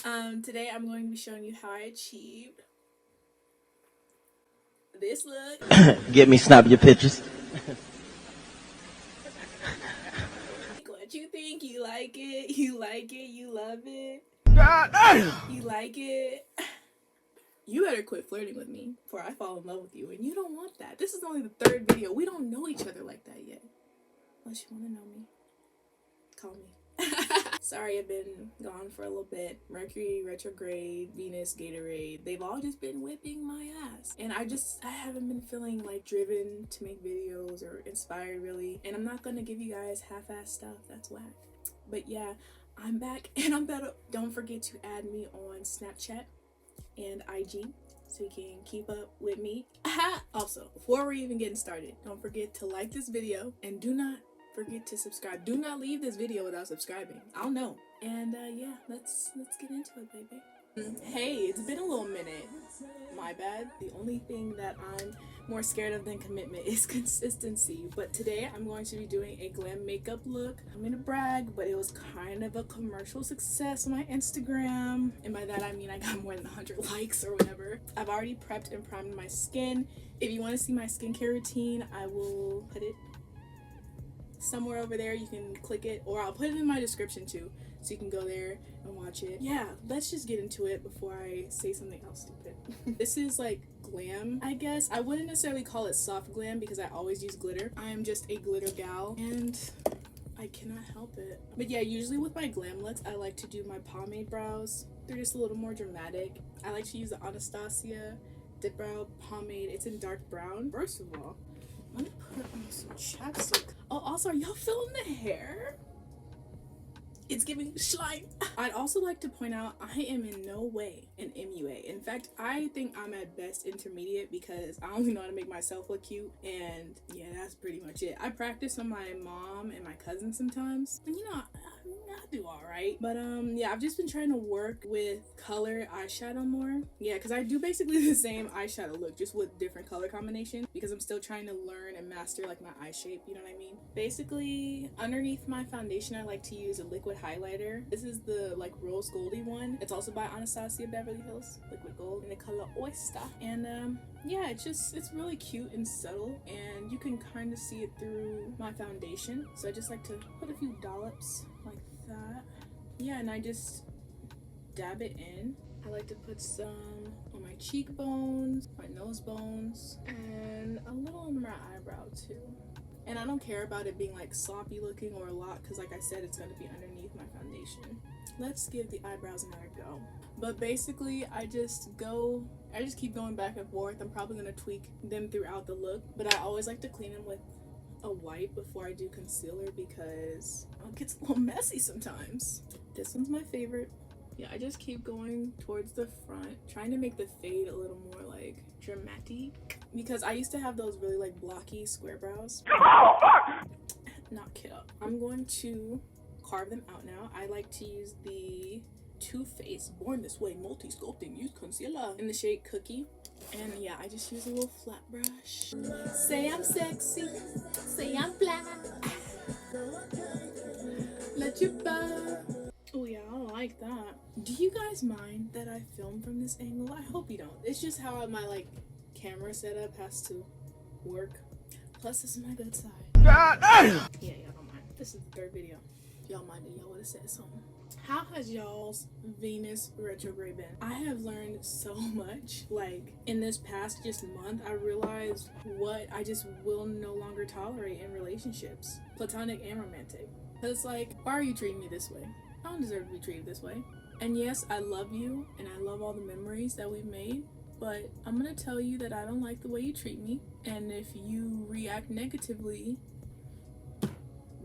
Today I'm going to be showing you how I achieved this look. Get me, snap your pictures. What you think? You like it? You like it? You love it? You like it? You better quit flirting with me before I fall in love with you, and you don't want that. This is only the third video. We don't know each other like that yet. Unless you want to know me. Call me. Sorry, I've been gone for a little bit. Mercury, retrograde, Venus, Gatorade. They've all just been whipping my ass. And I haven't been feeling like driven to make videos or inspired really. And I'm not gonna give you guys half-ass stuff. That's whack. But yeah, I'm back and I'm better. Don't forget to add me on Snapchat and IG so you can keep up with me. Also, before we're even getting started, don't forget to like this video and do not forget to subscribe. Do not leave this video without subscribing. I'll know. And yeah, let's get into it, baby. Hey, it's been a little minute. My bad. The only thing that I'm more scared of than commitment is consistency. But today I'm going to be doing a glam makeup look. I'm gonna brag, but it was kind of a commercial success on my Instagram. And by that I mean I got more than 100 likes or whatever. I've already prepped and primed my skin. If you want to see my skincare routine, I will put it somewhere over there. You can click it, or I'll put it in my description too, so you can go there and watch it. Yeah, let's just get into it before I say something else stupid. This is like glam, I guess. I wouldn't necessarily call it soft glam because I always use glitter. I am just a glitter gal and I cannot help it. But yeah, usually with my glam looks, I like to do my pomade brows. They're just a little more dramatic. I like to use the Anastasia Dipbrow pomade. It's in dark brown. First of all, let me put on some chapstick. Oh, also, are y'all feeling the hair? It's giving slime. I'd also like to point out I am in no way an MUA. In fact, I think I'm at best intermediate because I only know how to make myself look cute. And yeah, that's pretty much it. I practice on my mom and my cousin sometimes. And you know, I do alright. But yeah, I've just been trying to work with color eyeshadow more. Yeah, because I do basically the same eyeshadow look, just with different color combinations, because I'm still trying to learn and master like my eye shape, you know what I mean? Basically, underneath my foundation, I like to use a liquid highlighter. This is the like rose goldy one. It's also by Anastasia Beverly Hills, liquid gold in the color Oyster. And yeah, it's really cute and subtle, and you can kind of see it through my foundation. So I just like to put a few dollops like that. Yeah, and I just dab it in. I like to put some on my cheekbones, my nose bones, and a little on my eyebrow too. And I don't care about it being like sloppy looking or a lot, because like I said, it's going to be underneath my foundation. Let's give the eyebrows another go. But basically, I just keep going back and forth. I'm probably going to tweak them throughout the look, but I always like to clean them with a wipe before I do concealer because it gets a little messy sometimes. This one's my favorite. Yeah, I just keep going towards the front, trying to make the fade a little more like dramatic, because I used to have those really like blocky square brows. Not kid up. I'm going to carve them out now. I like to use the Too Faced Born This Way Multi Sculpting Youth Concealer in the shade Cookie. And yeah, I just use a little flat brush. Say I'm sexy, say I'm black. Let you burn. Oh yeah, I don't like that. Do you guys mind that I film from this angle? I hope you don't. It's just how my like camera setup has to work. Plus, this is my good side. Yeah, y'all don't mind. This is the third video. Y'all minded, y'all would have said something. How has y'all's Venus retrograde been? I have learned so much. Like, in this past just month, I realized what I just will no longer tolerate in relationships. Platonic and romantic. Because, like, why are you treating me this way? I don't deserve to be treated this way. And yes, I love you, and I love all the memories that we've made, but I'm gonna tell you that I don't like the way you treat me. And if you react negatively,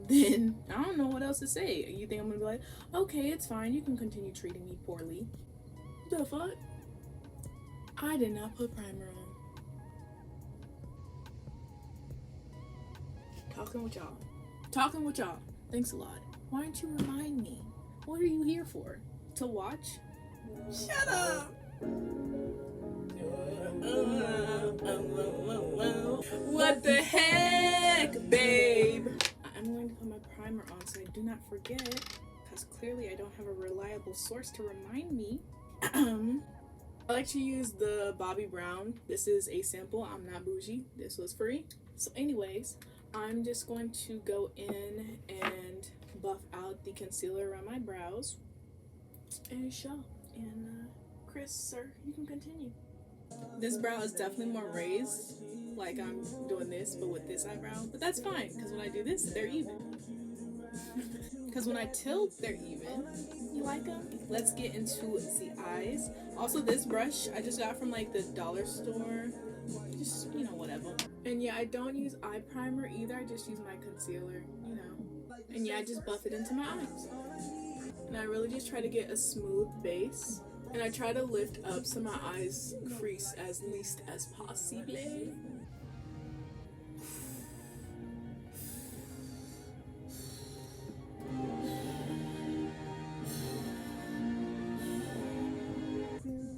then I don't know what else to say. You think I'm gonna be like, okay, it's fine, you can continue treating me poorly. The fuck? I did not put primer on. Talking with y'all. Thanks a lot. Why don't you remind me? What are you here for? To watch? Shut up! What the heck, babe? I'm going to put my primer on so I do not forget, because because clearly I don't have a reliable source to remind me. I like to use the Bobbi Brown. This is a sample. I'm not bougie. This was free. So anyways, I'm just going to go in and buff out the concealer around my brows and show. And Chris, sir, you can continue. This brow is definitely more raised, like I'm doing this but with this eyebrow, but that's fine because when I do this they're even. Because when I tilt they're even. You like them? Let's get into the eyes. Also, this brush I just got from like the dollar store, just, you know, whatever. And yeah, I don't use eye primer either. I just use my concealer, you know. And yeah, I just buff it into my eyes. And I really just try to get a smooth base. And I try to lift up so my eyes crease as least as possible.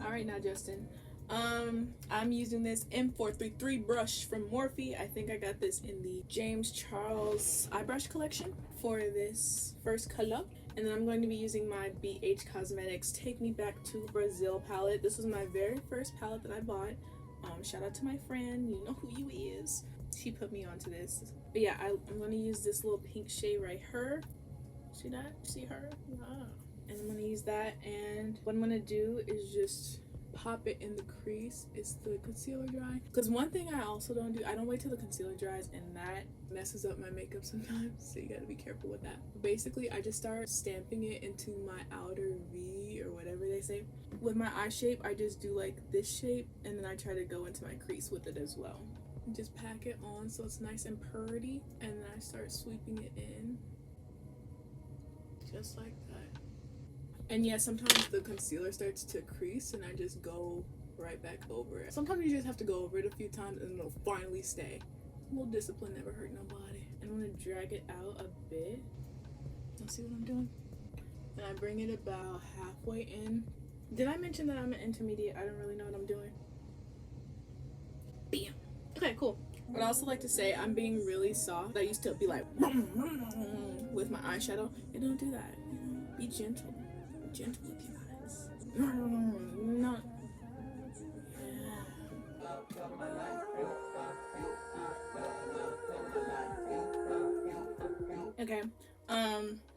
Alright now, Justin. I'm using this M433 brush from Morphe. I think I got this in the James Charles eye brush collection for this first color. And then I'm going to be using my BH Cosmetics Take Me Back to Brazil palette. This was my very first palette that I bought. Shout out to my friend, you know who you is. She put me onto this. But yeah, I'm going to use this little pink shade right here. See that? See her? Wow. And I'm going to use that, and what I'm going to do is just pop it in the crease. It's the concealer dry. Because one thing I also don't do, I don't wait till the concealer dries, and that messes up my makeup sometimes, so you gotta be careful with that. Basically, I just start stamping it into my outer V or whatever they say. With my eye shape, I just do like this shape, and then I try to go into my crease with it as well. Just pack it on so it's nice and purty, and then I start sweeping it in. Just like that. And yeah, sometimes the concealer starts to crease and I just go right back over it. Sometimes you just have to go over it a few times and it'll finally stay. A little discipline never hurt nobody. And I'm gonna drag it out a bit. Let's see what I'm doing. And I bring it about halfway in. Did I mention that I'm an intermediate? I don't really know what I'm doing. Bam. Okay, cool. But I also like to say I'm being really soft. I used to be like with my eyeshadow. And don't do that. Be gentle. Gentle with your eyes. Not. Yeah. Okay.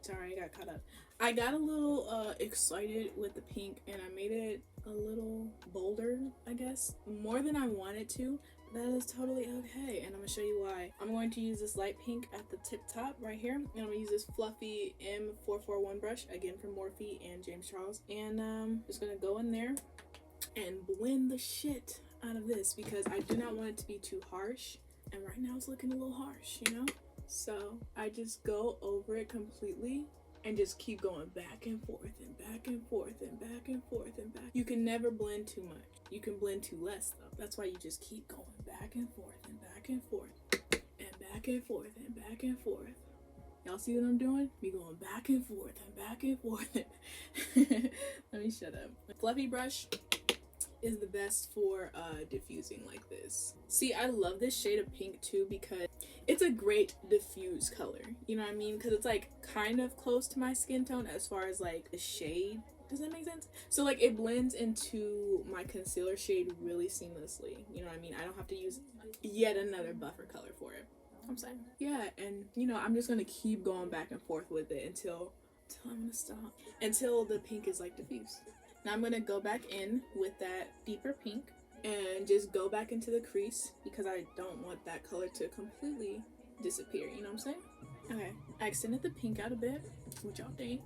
Sorry, I got caught up. I got a little excited with the pink, and I made it a little bolder, I guess, more than I wanted to. That is totally okay, and I'm gonna show you why. I'm going to use this light pink at the tip top right here, and I'm gonna use this fluffy M441 brush, again from Morphe and James Charles, and just gonna go in there and blend the shit out of this because I do not want it to be too harsh, and right now it's looking a little harsh, you know? So I just go over it completely and just keep going back and forth and back and forth and back and forth and back. You can never blend too much. You can blend too less though. That's why you just keep going back and forth and back and forth and back and forth and back and forth. Y'all see what I'm doing? Me going back and forth and back and forth. Let me shut up. A fluffy brush is the best for diffusing like this. See, I love this shade of pink too because it's a great diffuse color. You know what I mean? Because it's like kind of close to my skin tone as far as like the shade. Does that make sense? So like it blends into my concealer shade really seamlessly. You know what I mean? I don't have to use yet another buffer color for it. I'm saying. Yeah, and you know, I'm just gonna keep going back and forth with it until I'm gonna stop. Until the pink is like diffused. Now I'm going to go back in with that deeper pink and just go back into the crease because I don't want that color to completely disappear, you know what I'm saying? Okay, I extended the pink out a bit, what y'all think?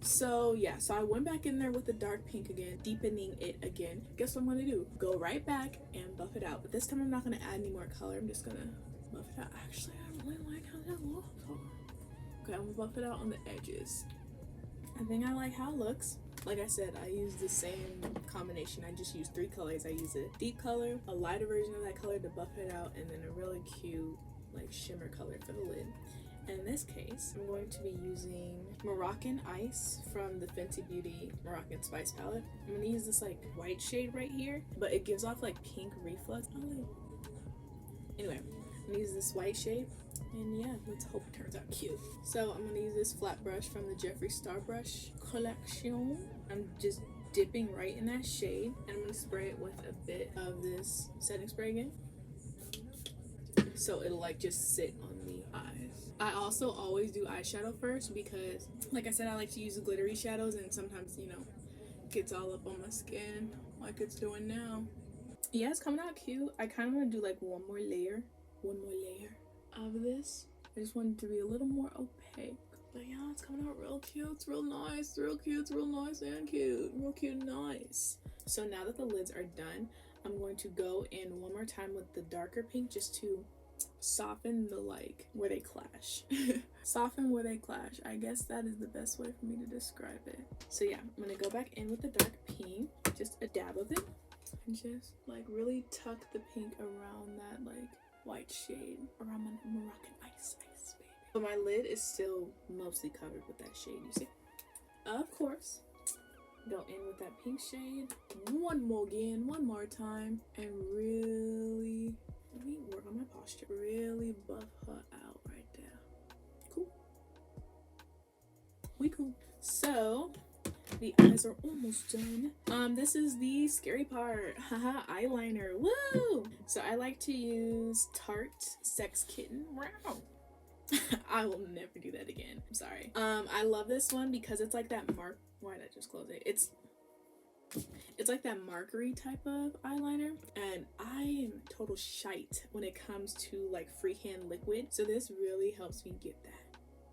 So yeah, so I went back in there with the dark pink again, deepening it again. Guess what I'm going to do? Go right back and buff it out. But this time I'm not going to add any more color. I'm just going to buff it out. Actually, I really like how that looks. Okay, I'm going to buff it out on the edges. I think I like how it looks. Like I said, I use the same combination. I just use 3 colors. I use a deep color, a lighter version of that color to buff it out, and then a really cute like shimmer color for the lid. And in this case, I'm going to be using Moroccan Ice from the Fenty Beauty Moroccan Spice palette. I'm going to use this like white shade right here, but it gives off like pink reflux. Anyway, I'm going to use this white shade And yeah, let's hope it turns out cute. So I'm gonna use this flat brush from the Jeffree Star Brush collection. I'm just dipping right in that shade, and I'm gonna spray it with a bit of this setting spray again, so it'll like just sit on the eyes. I also always do eyeshadow first because, like I said, I like to use the glittery shadows, and sometimes, you know, it gets all up on my skin like it's doing now. Yeah, it's coming out cute. I kind of want to do like one more layer of this. I just want it to be a little more opaque. But yeah, it's coming out real cute. It's real nice. Real cute. It's real nice and cute. Real cute and nice. So now that the lids are done, I'm going to go in one more time with the darker pink just to soften the, like, where they clash. Soften where they clash. I guess that is the best way for me to describe it. So yeah, I'm going to go back in with the dark pink. Just a dab of it. And just, like, really tuck the pink around that, like, white shade. Around my Moroccan ice, baby. But my lid is still mostly covered with that shade, you see? Of course. Go in with that pink shade one more time, and really, let me work on my posture. Really buff her out right there. Cool. We cool. So the eyes are almost done. This is the scary part. Haha, eyeliner. Woo! So I like to use Tarte Sex Kitten. Wow. I will never do that again. I'm sorry. I love this one because it's like that why did I just close it? It's like that markery type of eyeliner, and I am total shite when it comes to like freehand liquid. So this really helps me get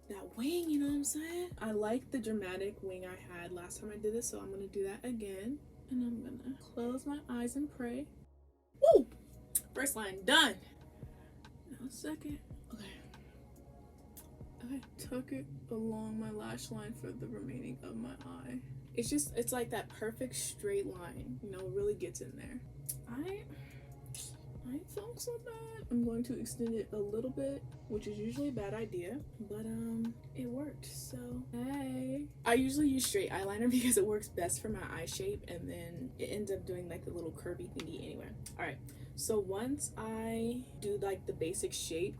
that wing, you know what I'm saying? I like the dramatic wing I had last time I did this, so I'm gonna do that again. And I'm gonna close my eyes and pray. Woo! First line done. Now second. Okay. I tuck it along my lash line for the remaining of my eye. It's like that perfect straight line, you know, really gets in there. I felt so bad. I'm going to extend it a little bit, which is usually a bad idea, but it worked. So hey, I usually use straight eyeliner because it works best for my eye shape, and then it ends up doing like the little curvy thingy anyway. All right, so once I do like the basic shape,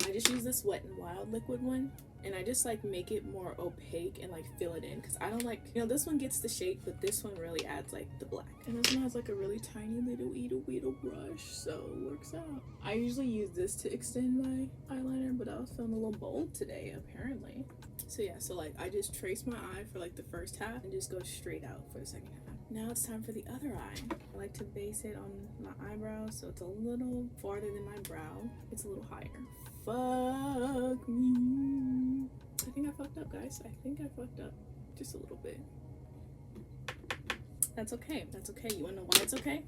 I just use this Wet n Wild liquid one, and I just like make it more opaque and like fill it in, because I don't like, you know, this one gets the shape, but this one really adds like the black. And this one has like a really tiny little brush, so it works out. I usually use this to extend my eyeliner, but I was feeling a little bold today apparently. So yeah, so like I just trace my eye for like the first half and just go straight out for the second half. Now it's time for the other eye. I like to base it on my eyebrows, so it's a little farther than my brow. It's a little higher. Fuck me. I think I fucked up, guys. I think I fucked up just a little bit. That's okay. That's okay. You wanna know why it's okay?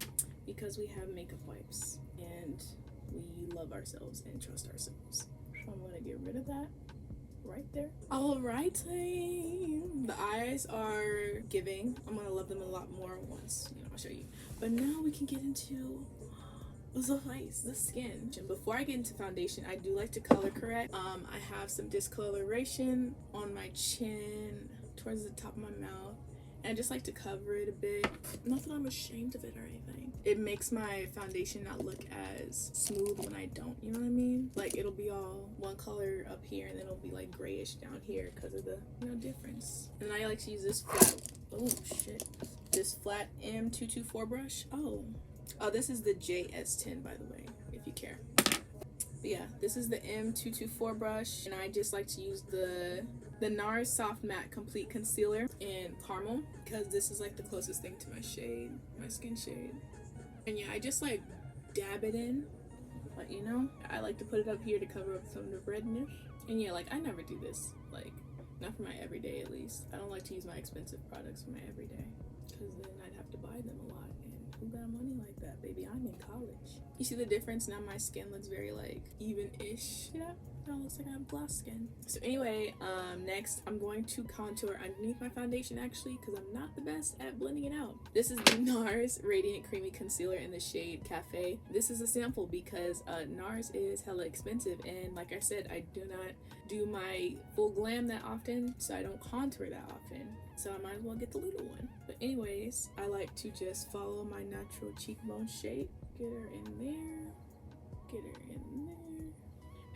Because we have makeup wipes and we love ourselves and trust ourselves. So I'm gonna get rid of that right there. Alrighty, the eyes are giving. I'm gonna love them a lot more once, you know, I'll show you. But now we can get into the face, the skin. Before I get into foundation, I do like to color correct. I have some discoloration on my chin, towards the top of my mouth, and I just like to cover it a bit. Not that I'm ashamed of it or anything. It makes my foundation not look as smooth when I don't, you know what I mean? Like it'll be all one color up here and then it'll be like grayish down here because of the, you know, difference. And I like to use this flat, oh shit, this flat M224 brush. Oh, this is the JS10, by the way, if you care. But yeah, this is the M224 brush, and I just like to use the Nars Soft Matte Complete Concealer in Carmel, because this is like the closest thing to my shade, my skin shade. And yeah, I just like dab it in, but you know, I like to put it up here to cover up some of the redness. And yeah, like I never do this, like not for my everyday at least. I don't like to use my expensive products for my everyday, because then I'd have to buy them a lot. Who got money like that, baby? I'm in college. You see the difference? Now my skin looks very like even-ish. Yeah, now it looks like I have glass skin. So anyway, next I'm going to contour underneath my foundation actually, because I'm not the best at blending it out. This is the Nars Radiant Creamy Concealer in the shade Cafe. This is a sample because Nars is hella expensive, and like I said, I do not do my full glam that often, so I don't contour that often. So I might as well get the little one. But anyways, I like to just follow my natural cheekbone shape. Get her in there. Get her in there.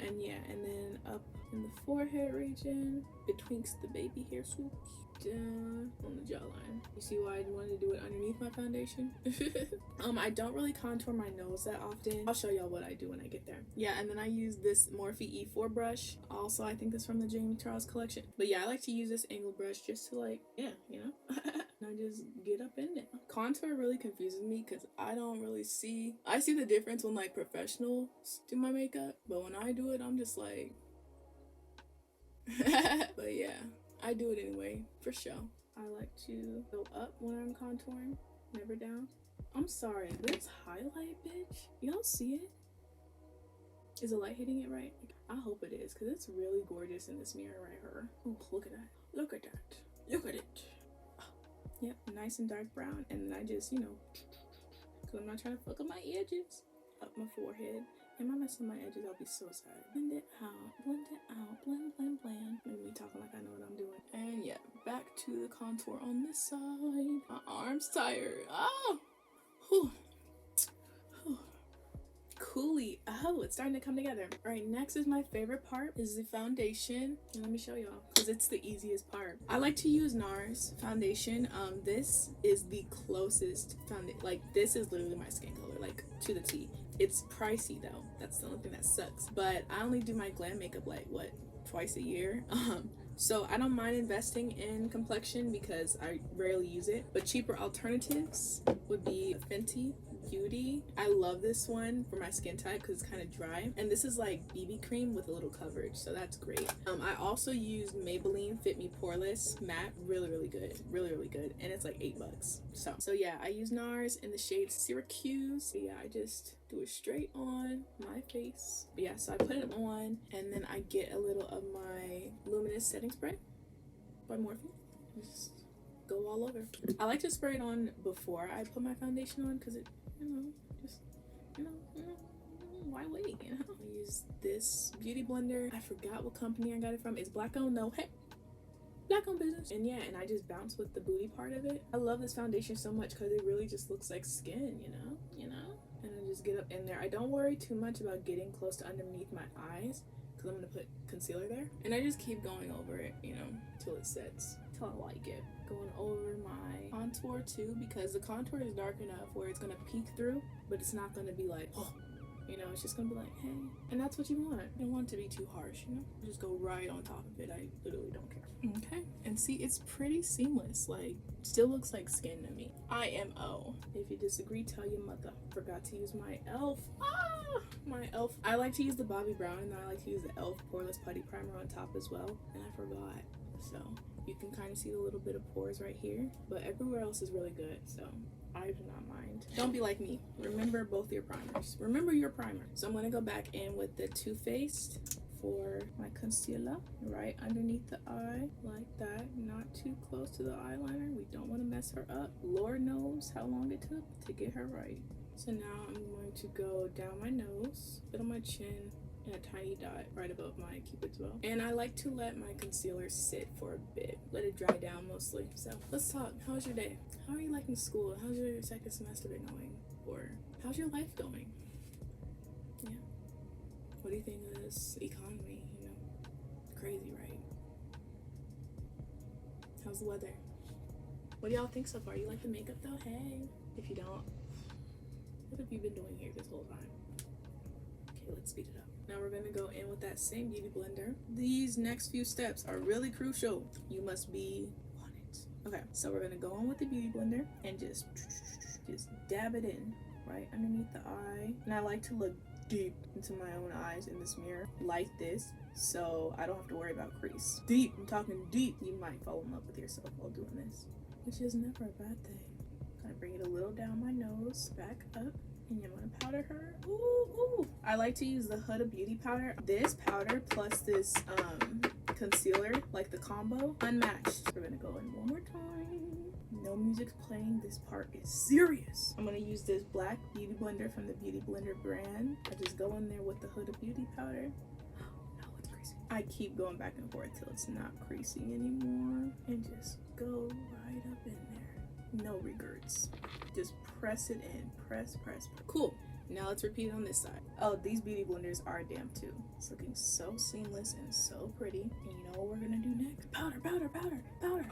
And yeah, and then up in the forehead region, betwixt the baby hair swoops, down on the jawline. You see why I wanted to do it underneath my foundation? I don't really contour my nose that often. I'll show y'all what I do when I get there. Yeah, and then I use this Morphe E4 brush. Also, I think this is from the Jamie Charles collection. But yeah, I like to use this angle brush just to like, yeah, you know? And I just get up in it. Contour really confuses me because I don't really see. I see the difference when like professionals do my makeup, but when I do it, I'm just like. But yeah, I do it anyway for show. I like to go up when I'm contouring, never down. I'm sorry, this highlight, bitch. Y'all see it? Is the light hitting it right? I hope it is, because it's really gorgeous in this mirror right here. Oh, look at that. Look at that. Look at it. Yep, nice and dark brown. And then I just, you know, because I'm not trying to fuck up my edges. Up my forehead. Am I messing my edges? I'll be so sad. Blend it out. Blend it out. Blend, blend, blend. Maybe me talking like I know what I'm doing. And yeah, back to the contour on this side. My arm's tired. Oh! Whew. Coolie. Oh, it's starting to come together. All right, next is my favorite part is the foundation. And let me show y'all because it's the easiest part. I like to use Nars Foundation. This is the closest foundation. Like, this is literally my skin color, like to the T. It's pricey though. That's the only thing that sucks. But I only do my glam makeup like what, twice a year. So I don't mind investing in complexion because I rarely use it. But cheaper alternatives would be Fenty Beauty. I love this one for my skin type because it's kind of dry. And this is like BB cream with a little coverage, so that's great. I also used Maybelline Fit Me Poreless Matte. Really, really good. Really, really good. And it's like $8. So yeah, I use Nars in the shade Syracuse. So yeah, I just do it straight on my face. But yeah, so I put it on and then I get a little of my luminous setting spray by Morphe. Just go all over. I like to spray it on before I put my foundation on because it, you know, just, you know, why wait, you know? I use this beauty blender. I forgot what company I got it from. It's black owned, no, hey, black owned business. And yeah, and I just bounce with the booty part of it. I love this foundation so much because it really just looks like skin, you know? And I just get up in there. I don't worry too much about getting close to underneath my eyes because I'm gonna put concealer there. And I just keep going over it, you know, till it sets, till I like it. Going over my contour too, because the contour is dark enough where it's gonna peek through, but it's not gonna be like, oh, you know, it's just gonna be like, hey. And that's what you want. You don't want it to be too harsh, you know? Just go right on top of it. I literally don't care. Okay, and see, it's pretty seamless. Like, still looks like skin to me. IMO. If you disagree, tell your mother. Forgot to use my e.l.f. My e.l.f. I like to use the Bobbi Brown, and then I like to use the e.l.f. Poreless Putty Primer on top as well. And I forgot, so you can kind of see the little bit of pores right here, but everywhere else is really good, so I do not mind. Don't be like me. Remember both your primers. Remember your primer. So I'm gonna go back in with the Too Faced for my concealer right underneath the eye, like that. Not too close to the eyeliner. We don't want to mess her up. Lord knows how long it took to get her right. So now I'm going to go down my nose, bit on my chin, and a tiny dot right above my cupid's bow. And I like to let my concealer sit for a bit, let it dry down mostly. So let's talk. How's your day? How are you liking school? How's your second semester been going? Or how's your life going? Yeah. What do you think of this economy? You know, crazy, right? How's the weather? What do y'all think so far? You like the makeup though? Hey. If you don't, what have you been doing here this whole time? Okay, let's speed it up. Now we're gonna go in with that same beauty blender. These next few steps are really crucial. You must be on it. Okay, so we're gonna go on with the beauty blender and just dab it in right underneath the eye. And I like to look deep into my own eyes in this mirror like this, so I don't have to worry about crease. Deep, I'm talking deep. You might fall in love with yourself while doing this, which is never a bad thing. Gonna bring it a little down my nose, back up. And I'm gonna powder her. Ooh. I like to use the Huda Beauty powder. This powder plus this concealer, like the combo, unmatched. We're gonna go in one more time. No music's playing. This part is serious. I'm gonna use this black beauty blender from the Beauty Blender brand. I just go in there with the Huda Beauty powder. No, it's creasing. I keep going back and forth till it's not creasing anymore. And just go right up in there. No regrets. Just press it in. Press. Cool. Now let's repeat it on this side. Oh, these beauty blenders are damp too. It's looking so seamless and so pretty. And you know what we're gonna do next? Powder, powder, powder, powder.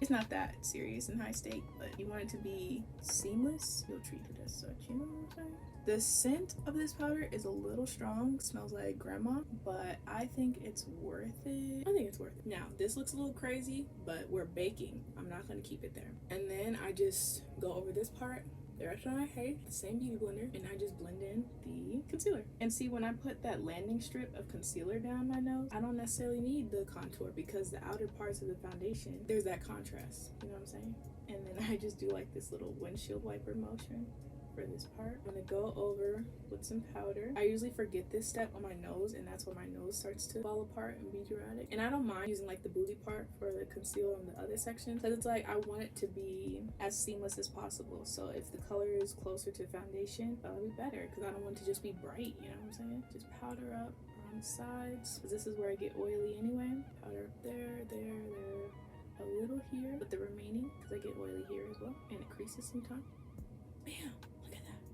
It's not that serious and high stake, but you want it to be seamless, you'll treat it as such, you know what I'm saying? The scent of this powder is a little strong, smells like grandma, but I think it's worth it. I think it's worth it. Now, this looks a little crazy, but we're baking. I'm not gonna keep it there. And then I just go over this part, the rest of my hair, the same beauty blender, and I just blend in the concealer. And see, when I put that landing strip of concealer down my nose, I don't necessarily need the contour because the outer parts of the foundation, there's that contrast, you know what I'm saying? And then I just do like this little windshield wiper motion for this part. I'm gonna go over with some powder. I usually forget this step on my nose, and that's when my nose starts to fall apart and be dramatic. And I don't mind using like the booty part for the concealer on the other section, because it's like I want it to be as seamless as possible. So if the color is closer to foundation, that'll be better, because I don't want it to just be bright, you know what I'm saying? Just powder up around the sides, because this is where I get oily anyway. Powder up there, a little here, but the remaining, because I get oily here as well, and it creases sometimes. Bam!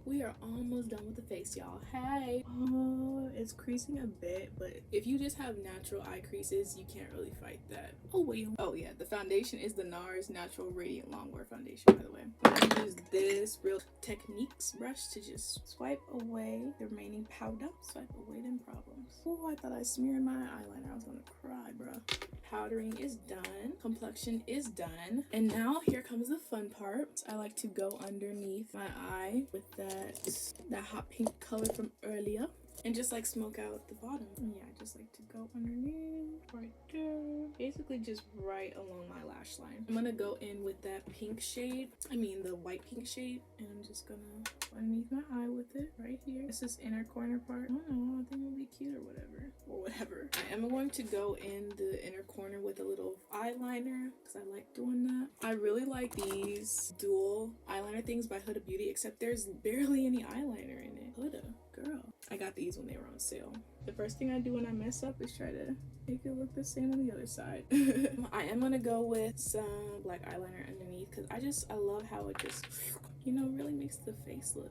We are almost done with the face, y'all. Hey! Oh, it's creasing a bit, but if you just have natural eye creases, you can't really fight that. Oh, wait. Oh, yeah. The foundation is the Nars Natural Radiant Longwear Foundation, by the way. I'm gonna use this Real Techniques brush to just swipe away the remaining powder. Swipe away them problems. Oh, I thought I smeared my eyeliner. I was gonna cry, bruh. Powdering is done. Complexion is done. And now here comes the fun part. I like to go underneath my eye with that hot pink color from earlier and just like smoke out the bottom. And yeah, I just like to go underneath right there, basically just right along my lash line. I'm gonna go in with that pink shade, the white pink shade, and I'm just gonna go underneath my eye with it right here. This is inner corner part. I don't know, I think it'll be cute or whatever. I am going to go in the inner corner with a little eyeliner because I like doing that. I really like these dual eyeliner things by Huda Beauty, except there's barely any eyeliner in it. Huda, girl. I got these when they were on sale. The first thing I do when I mess up is try to make it look the same on the other side. I am gonna go with some black eyeliner underneath because I love how it just, really makes the face look,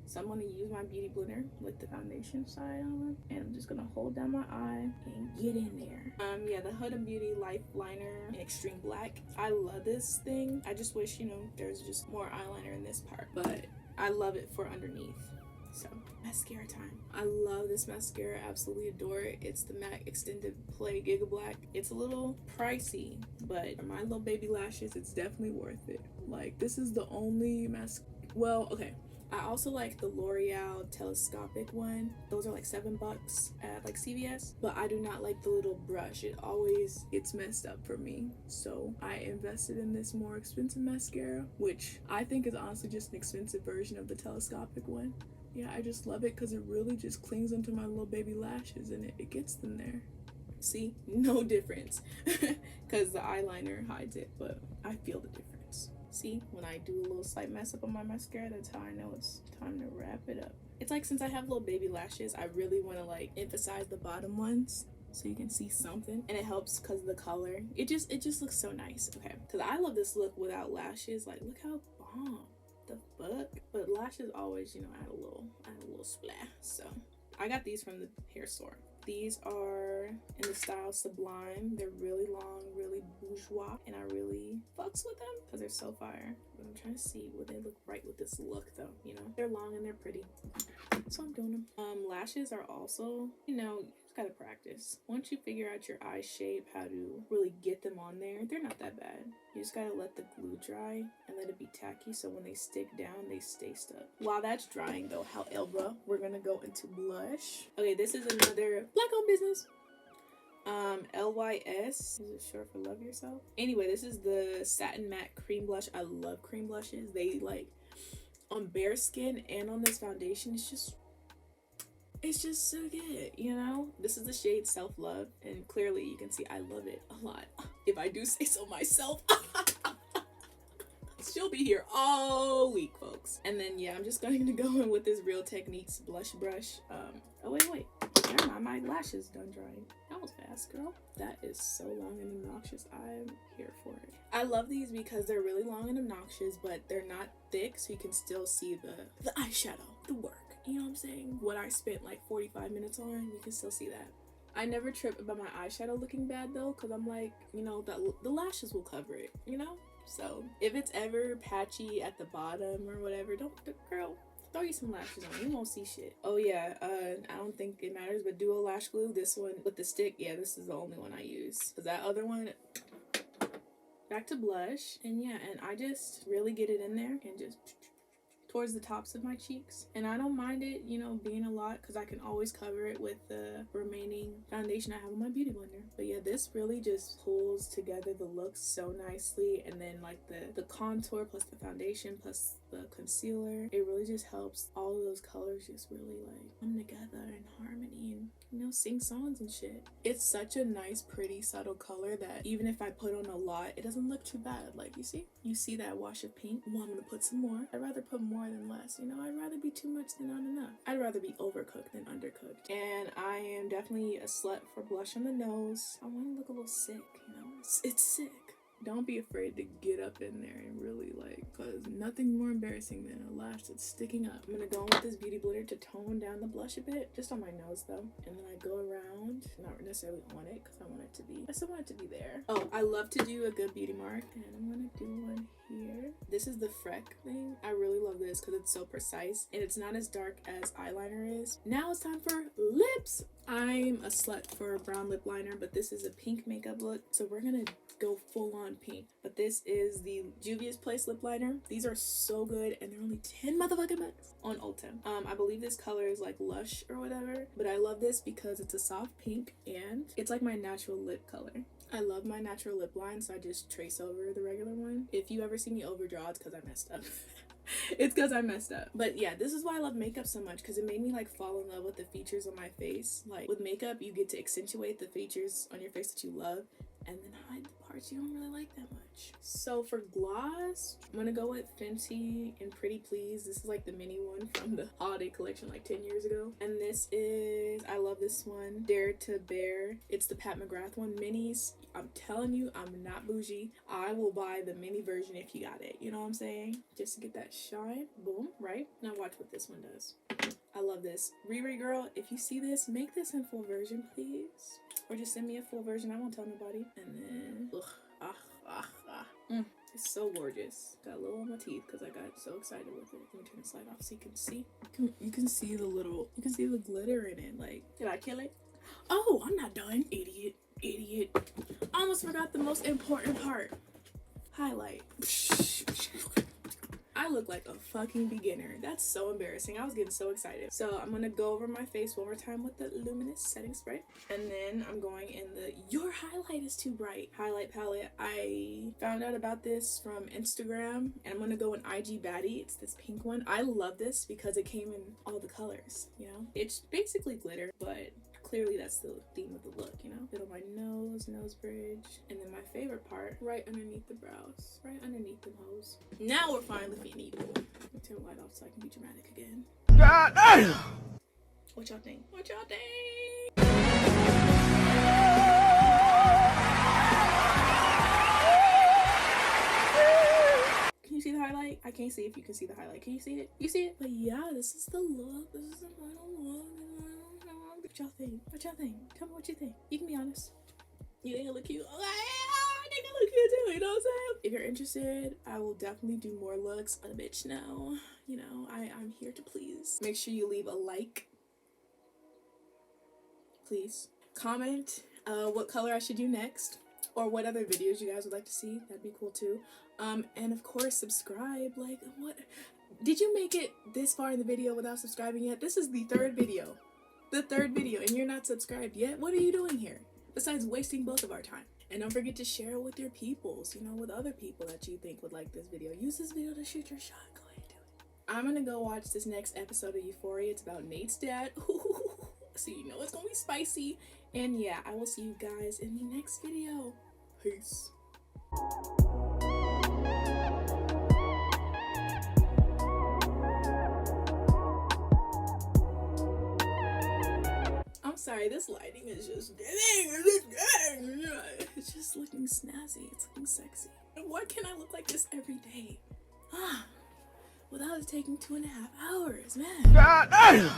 So I'm gonna use my beauty blender with the foundation side on, and I'm just gonna hold down my eye and get in there. Yeah, the Huda Beauty Life Liner in Extreme Black. I love this thing. I just wish, there's just more eyeliner in this part, but I love it for underneath. So, mascara time. I love this mascara, absolutely adore it. It's the MAC Extended Play Giga Black. It's a little pricey, but for my little baby lashes, it's definitely worth it. Like, this is the only well, okay. I also like the L'Oreal telescopic one. Those are like $7 at like CVS, but I do not like the little brush. It always gets messed up for me. So I invested in this more expensive mascara, which I think is honestly just an expensive version of the telescopic one. Yeah, I just love it because it really just clings onto my little baby lashes and it gets them there. See, no difference because the eyeliner hides it, but I feel the difference. See, when I do a little slight mess up on my mascara, that's how I know it's time to wrap it up. It's like, since I have little baby lashes, I really want to like emphasize the bottom ones so you can see something, and it helps because of the color. It just looks so nice. Okay, because I love this look without lashes. Like, look how bomb. The fuck? But lashes always, add a little splash. So I got these from the hair store. These are in the style Sublime. They're really long, really bourgeois, and I really fucks with them because they're so fire. But I'm trying to see, would they look right with this look though? They're long and they're pretty, so I'm doing them. Lashes are also, you just gotta practice. Once you figure out your eye shape, how to really get them on there, they're not that bad. You just gotta let the glue dry and let it be tacky, so when they stick down, they stay stuck. While that's drying though, however, we're gonna go into blush. Okay, this is another black-owned business. LYS, is it short for Love Yourself? Anyway, this is the Satin Matte Cream Blush. I love cream blushes. They like, on bare skin and on this foundation, it's just so good, This is the shade Self Love, and clearly you can see I love it a lot, if I do say so myself. She'll be here all week, folks. And then yeah, I'm just going to go in with this Real Techniques blush brush. Oh wait, Never mind, my lashes done drying. That was fast, girl. That is so long and obnoxious. I'm here for it. I love these because they're really long and obnoxious, but they're not thick, so you can still see the eyeshadow, the work. You know what I'm saying? What I spent like 45 minutes on, you can still see that. I never trip about my eyeshadow looking bad though, because I'm like, you know, the lashes will cover it, you know? So if it's ever patchy at the bottom or whatever, girl, throw you some lashes on. You won't see shit. Oh yeah, I don't think it matters, but Duo Lash Glue, this one with the stick, yeah, this is the only one I use. Because that other one, back to blush. And yeah, and I just really get it in there and just towards the tops of my cheeks, and I don't mind it, you know, being a lot because I can always cover it with the remaining foundation I have on my beauty blender. But yeah, this really just pulls together the look so nicely, and then like the contour plus the foundation plus the concealer, it really just helps all of those colors just really like come together in harmony and, you know, sing songs and shit. It's such a nice, pretty, subtle color that even if I put on a lot, it doesn't look too bad. Like, you see that wash of pink? Well, I'm gonna put some more. I'd rather put more than less, you know? I'd rather be too much than not enough. I'd rather be overcooked than undercooked. And I am definitely a slut for blush on the nose. I want to look a little sick, you know? It's sick. Don't be afraid to get up in there and really like, cause nothing more embarrassing than a lash that's sticking up. I'm gonna go in with this beauty blender to tone down the blush a bit, just on my nose though. And then I go around, not necessarily on it, cause I still want it to be there. Oh, I love to do a good beauty mark, and I'm gonna do one here. This is the Freck thing. I really love this cause it's so precise and it's not as dark as eyeliner is. Now it's time for lips. I'm a slut for a brown lip liner, but this is a pink makeup look, so we're gonna go full on pink. But this is the Juvia's Place lip liner. These are so good, and they're only 10 motherfucking bucks on Ulta. I believe this color is like Lush or whatever, but I love this because it's a soft pink and it's like my natural lip color. I love my natural lip line, so I just trace over the regular one. If you ever see me overdraw, it's because I messed up. It's because I messed up. But yeah, this is why I love makeup so much, because it made me like fall in love with the features on my face. Like with makeup, you get to accentuate the features on your face that you love and then hide the parts you don't really like that much. So for gloss, I'm gonna go with Fenty and Pretty Please. This is like the mini one from the holiday collection like 10 years ago. And this is, I love this one, Dare to Bear. It's the Pat McGrath one, minis. I'm telling you, I'm not bougie. I will buy the mini version if you got it. You know what I'm saying? Just to get that shine. Boom, right? Now watch what this one does. I love this. Riri girl, if you see this, make this in full version, please. Or just send me a full version. I won't tell nobody. And then, it's so gorgeous. Got a little on my teeth because I got so excited with it. Let me turn the slide off so you can see. You can see the glitter in it. Like, did I kill it? Oh, I'm not done. Idiot. I almost forgot the most important part. Highlight. I look like a fucking beginner. That's so embarrassing. I was getting so excited. So I'm gonna go over my face one more time with the luminous setting spray, and then I'm going in the Your Highlight is Too Bright highlight palette. I found out about this from Instagram, and I'm gonna go in IG Baddie. It's this pink one. I love this because it came in all the colors, you know? It's basically glitter, but clearly that's the theme of the look, you know? Bit on my nose bridge, and then my favorite part, right underneath the brows, right underneath the nose. Now we're finally feeling evil. Let me turn the light off so I can be dramatic again. God damn! What y'all think? What y'all think? Can you see the highlight? I can't see if you can see the highlight. Can you see it? You see it? But yeah, this is the look. This is the final look. What y'all think? What y'all think? Tell me what you think. You can be honest. You think I look cute? Okay, I think I look cute too, you know what I'm saying? If you're interested, I will definitely do more looks. A bitch now. You know, I'm here to please. Make sure you leave a like. Please. Comment what color I should do next, or what other videos you guys would like to see. That'd be cool too. And of course, subscribe. Like, what? Did you make it this far in the video without subscribing yet? This is the third video. And you're not subscribed yet? What are you doing here? Besides wasting both of our time. And don't forget to share it with your peoples, you know, with other people that you think would like this video. Use this video to shoot your shot. Go ahead and do it. I'm gonna go watch this next episode of Euphoria. It's about Nate's dad. So you know it's gonna be spicy. And yeah, I will see you guys in the next video. Peace. I'm Sorry, this lighting is just it's just looking snazzy. It's looking sexy. Why can't I look like this every day? Without it taking 2.5 hours, man.